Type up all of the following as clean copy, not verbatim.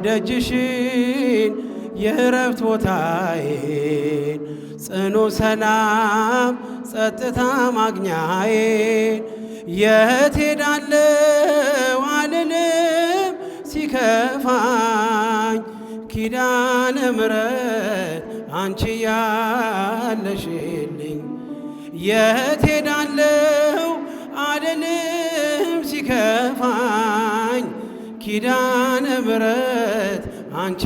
ደጅሽን የእረፍት ቦታዬን ጽኑ ሰላም ጸጥታ ማግኛዬን የት ሄዳለሁ አልልም ሲከፋኝ ኪዳነ ምሕረት አንቺ ያለሽልኝ የት ሄዳለሁ አልልም ሲከፋኝ ኪዳነ ምሕረት አንቺ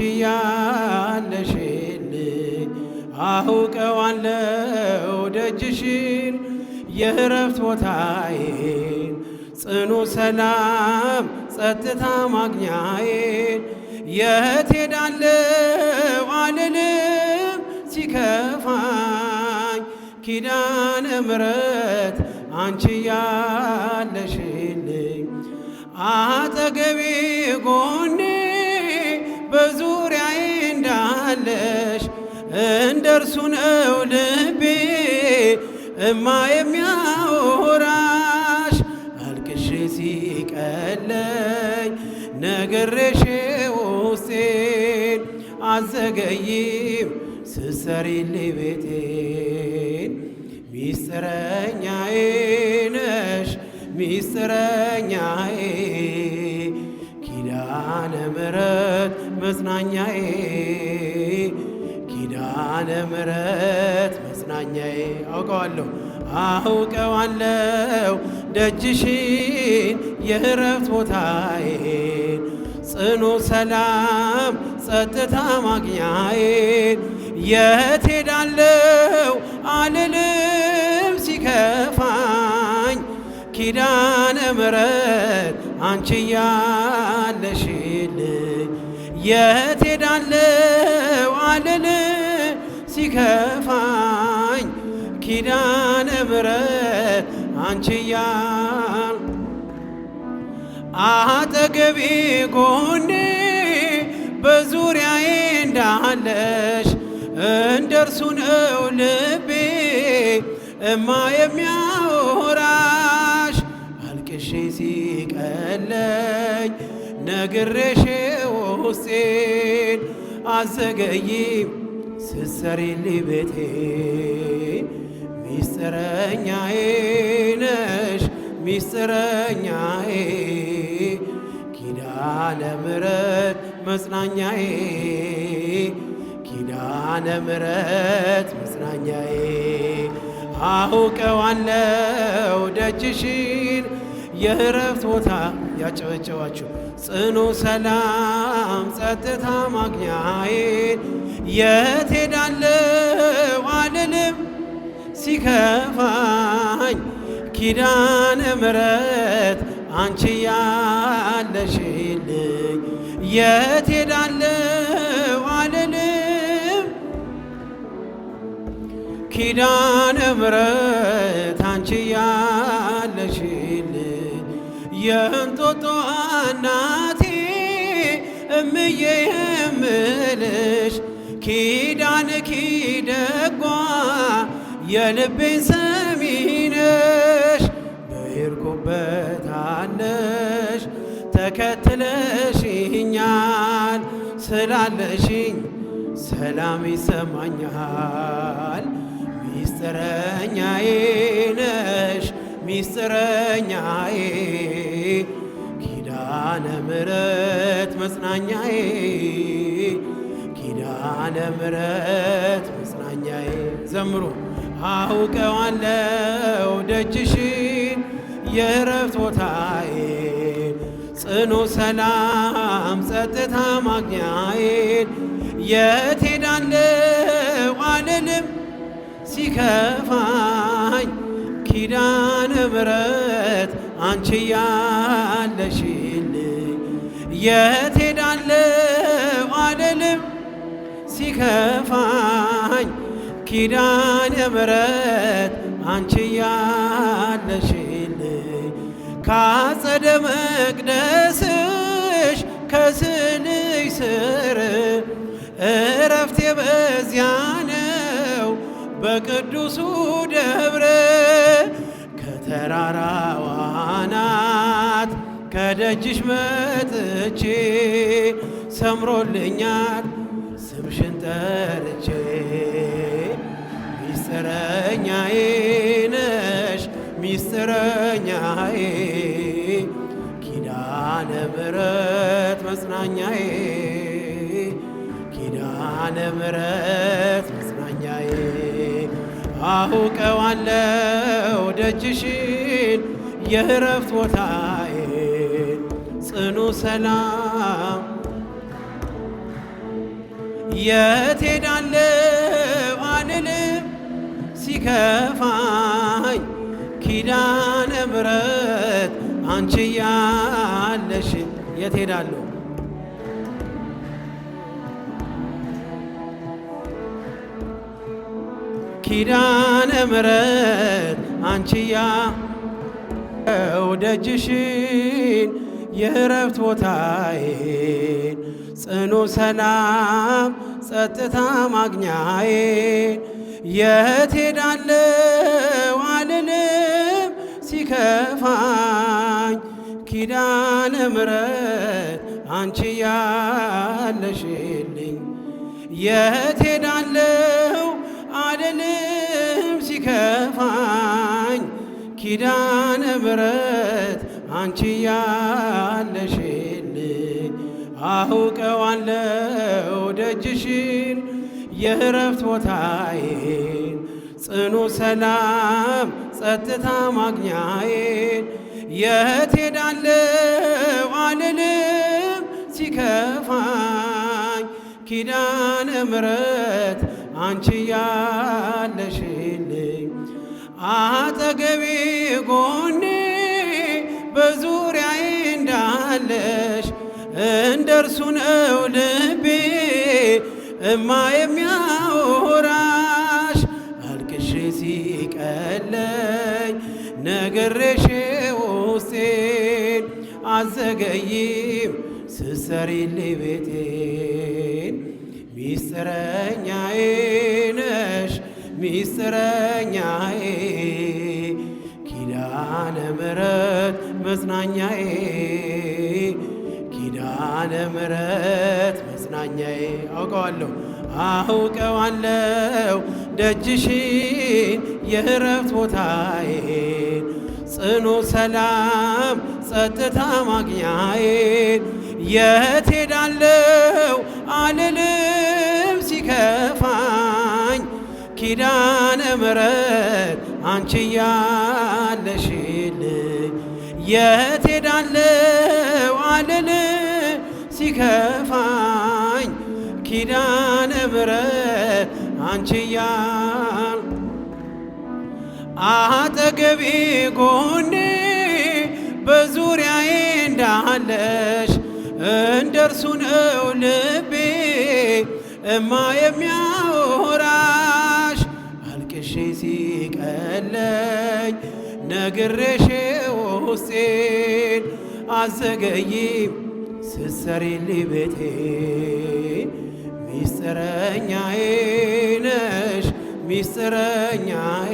ያለሽልኝ አውቀዋለሁ ደጅሽን የእረፍት ቦታዬን ጽኑ ሰላም ጸጥታ ማግኛዬን የት ሄዳለሁ አልልም ሲከፋኝ ኪዳነ ምሕረት አንቺ ያለሽልኝ አጠገቤ ጎኔ በዙሪያዬ እንዳለሽ እንደርሱ ነው ልቤ እማ የሚያወራሽ አልቅሼ ሲቀለኝ ነግሬሽ ውስጤን አዘገይም ስትሰሪልኝ ቤቴን ሚስጥረኛዬ ነሽ ሚስጥረኛዬ ኪዳነ ምሕረት መጽናኛዬ ኪዳነ ምሕረት መጽናኛዬ አውቀዋለሁ ደጅሽን የእረፍት ቦታዬን ጽኑ ሰላም ጸጥታ ማግኛዬን የት ሄዳለሁ አልልም ሲከፋኝ ኪዳነ ምሕረት አንቺ ያለሽልኝ የት ሄዳለሁ አልልም ሲከፋኝ ኪዳነ ምሕረት አንቺ አጠገቤ ጎኔ በዙሪያዬ እንዳለሽ እንደርሱ ነው ልቤ እማ የሚያወራሽ አልቅሼ ሲቀለኝ ነግሬሽ ውስጤን አዘገይም ስትሰሪልኝ ቤቴን ሚስጥረኛዬ ነሽ ሚስጥረኛዬ ኪዳነ ምሕረት መጽናኛዬ ኪዳነ ምሕረት መጽናኛዬ አውቀዋለሁ ደጅሽን የእረፍት ቦታ ያጨበጨባችሁ ጽኑ ሰላም ጸጥታ ማግኛዬን የት ሄዳለሁ አልልም ሲከፋኝ ኪዳነ ምሕረት አንቺ ያለሽልኝ የት ሄዳለሁ አልልም ኪዳነ ምሕረት አንቺ ያለሽልኝ የእንጦጦ እናቴ እምዬ የምልሽ ኪዳንኪ ደጓ የልቤን ሰሚ ነሽ በሄድኩበት አለሽ ተከትለሽኛል ስላለሽኝ ሰላም ይሰማኛል ሚስጥረኛዬ ነሽ ሚስጥረኛዬ ኪዳነ ምሕረት መጽናኛዬ ኪዳነ ምሕረት መጽናኛዬ ዘምሩ አውቀዋለሁ ደጅሽን የእረፍት ቦታዬን ጽኑ ሰላም ጸጥታ ማግኛዬን የት ሄዳለሁ አልልም ሲከፋኝ ኪዳነ ምሕረት አንቺ ያለሽልኝ የት ሄዳለሁ አልልም ሲከፋኝ ኪዳነ ምሕረት አንቺ ያለሽልኝ ካጸደ መቅደስሽ ከስልሽ ስር እረፍቴ በዚያ ነው በቅዱሱ ደብረ ከተራራው አናት ከደጅሽ መጥቼ ሰምሮልኛል ስምሽን ጠርቼ ሚስጥረኛዬ ነሽ ሚስጥረኛዬ ኪዳነ ምሕረት መጽናኛዬ ኪዳነ ምሕረት መጽናኛዬ አውቀዋለሁ ደጅሽን የእረፍት ቦታዬን ጽኑ ሰላም የት ሄዳለሁ አልልም ሲከፋኝ ኪዳነ ምሕረት አንቺ ያለሽ የት ሄዳለሁ ኪዳነ ምሕረት አንቺ ያለው ደጅሽን የእረፍት ቦታዬን ጽኑ ሰላም ጸጥታ ማግኛዬን የት ሄዳለሁ አልልም ሲከፋኝ ኪዳነ ምሕረት አንቺ ያለሽልኝ የት ሄዳለሁ አልልም ሲከፋኝ ኪዳነ ምሕረት አንቺ ያለሽልኝ አውቀዋለሁ ደጅሽን የእረፍት ቦታዬን ጽኑ ሰላም ጸጥታ ማግኛዬን የት ሄዳለሁ አልልም ሲከፋኝ ኪዳነ ምሕረት አንቺ ያለሽልኝ አጠገቤ ጎኔ በዙሪያዬ እንዳለሽ እንደርሱ ነው ልቤ እማ የሚያወራሽ አልቅሼ ሲቀለኝ ነግሬሽ ውስጤን አዘገይም ስትሰሪልኝ ቤቴን ሚስጥረኛዬ ነሽ ሚስጥረኛዬ ኪዳነ ምሕረት መጽናኛዬ ኪዳነ ምሕረት መጽናኛዬ አውቀዋለሁ ደጅሽን የእረፍት ቦታዬን ጽኑ ሰላም ጸጥታ ማግኛዬን የት ሄዳለሁ አልልም ሲከፋኝ ኪዳነ ምሕረት አንቺ ያለሽልኝ የት ሄዳለሁ አልልም ሲከፋኝ ኪዳነ ምሕረት አንቺ አጠገቤ ጎኔ በዙሪያዬ እንዳለሽ እንደርሱ ነው ልቤ እማ የሚያወራሽ አልቅሼ ሲቀለኝ ነግሬሽ ውስጤን አዘገይም ስትሰሪልኝ ቤቴን ሚስጥረኛዬ ነሽ ሚስጥረኛዬ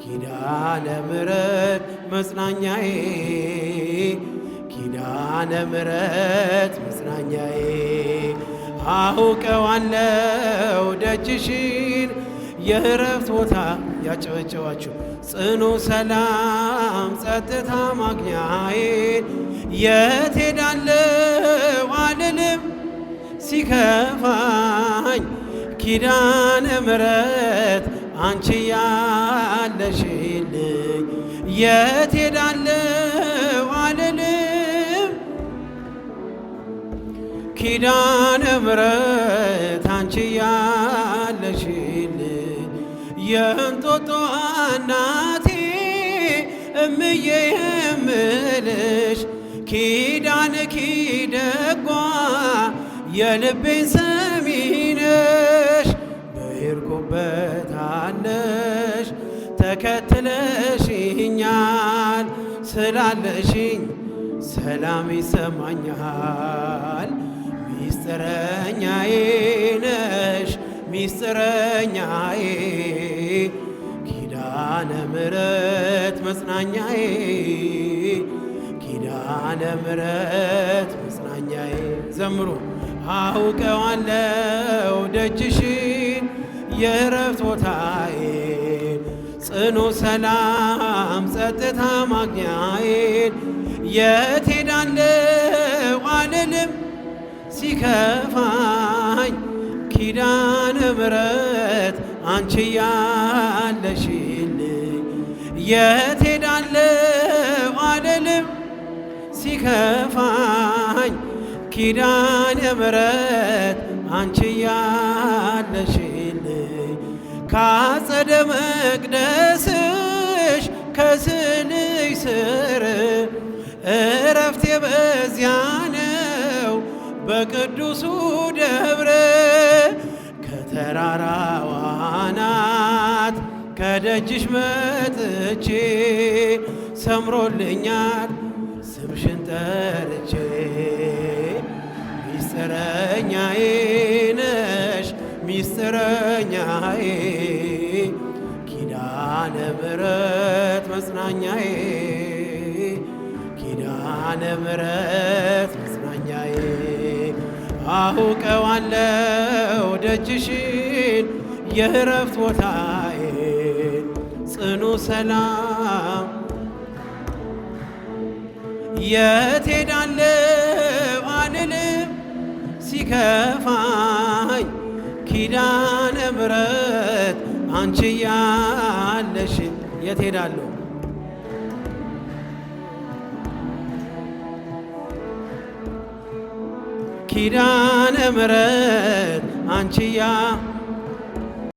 ኪዳነ ምሕረት መጽናኛዬ ኪዳነ ምሕረት መጽናኛዬ አውቀዋለሁ ደጅሽን የእረፍት ቦታ ያጨበጨባችሁ ጽኑ ሰላም ጸጥታ ማግኛዬን የት ሄዳለሁ አልልም ሲከፋኝ ኪዳነ ምሕረት አንቺ ያለሽልኝ የት ሄዳለሁ አልልም ኪዳነ ምሕረት አንቺ ያለሽልኝ የእንጦጦ እናቴ እምዬ የምልሽ ኪዳንኪ ደጓ የልቤን ሰሚ ነሽ በሄድኩበት አለሽ ተከትለሽኛል ስላለሽኝ ሰላም ይሰማኛል ሚስጥረኛዬ ነሽ ሚስጥረኛዬ ኪዳነ ምሕረት መጽናኛዬ ኪዳነ ምሕረት መጽናኛዬ ዘምሩ። አውቀዋለው ደጅሽን የእረፍት ቦታዬን ጽኑ ሰላም ጸጥታ ማግኛዬን የት ሄዳለው አልልም ሲከፋኝ ኪዳነ ምሕረት አንቺ ያለሽልኝ የት ሄዳለው አልልም ሲከፋኝ ኪዳነ ምሕረት አንቺ ያለሽልኝ ካጸደ መቅደስሽ ከስንሽ ስር እረፍቴ በዚያ ነው በቅዱሱ ደብረ ከተራራው አናት ከደጅሽ መጥቼ ሰምሮልኛል ስምሽን ጠርቼ ሚስጥረኛዬ ነሽ ሚስጥረኛዬ ኪዳነ ምሕረት መጽናኛዬ ኪዳነ ምሕረት መጽናኛዬ አውቀዋለው ደጅሽን የእረፍት ቦታዬን ጽኑ ሰላም የት ሄዳለው አልልም ሲከፋኝ ኪዳነ ምሕረት አንቺ ያለሽ የት ሄዳለሁ ኪዳነ ምሕረት አንቺ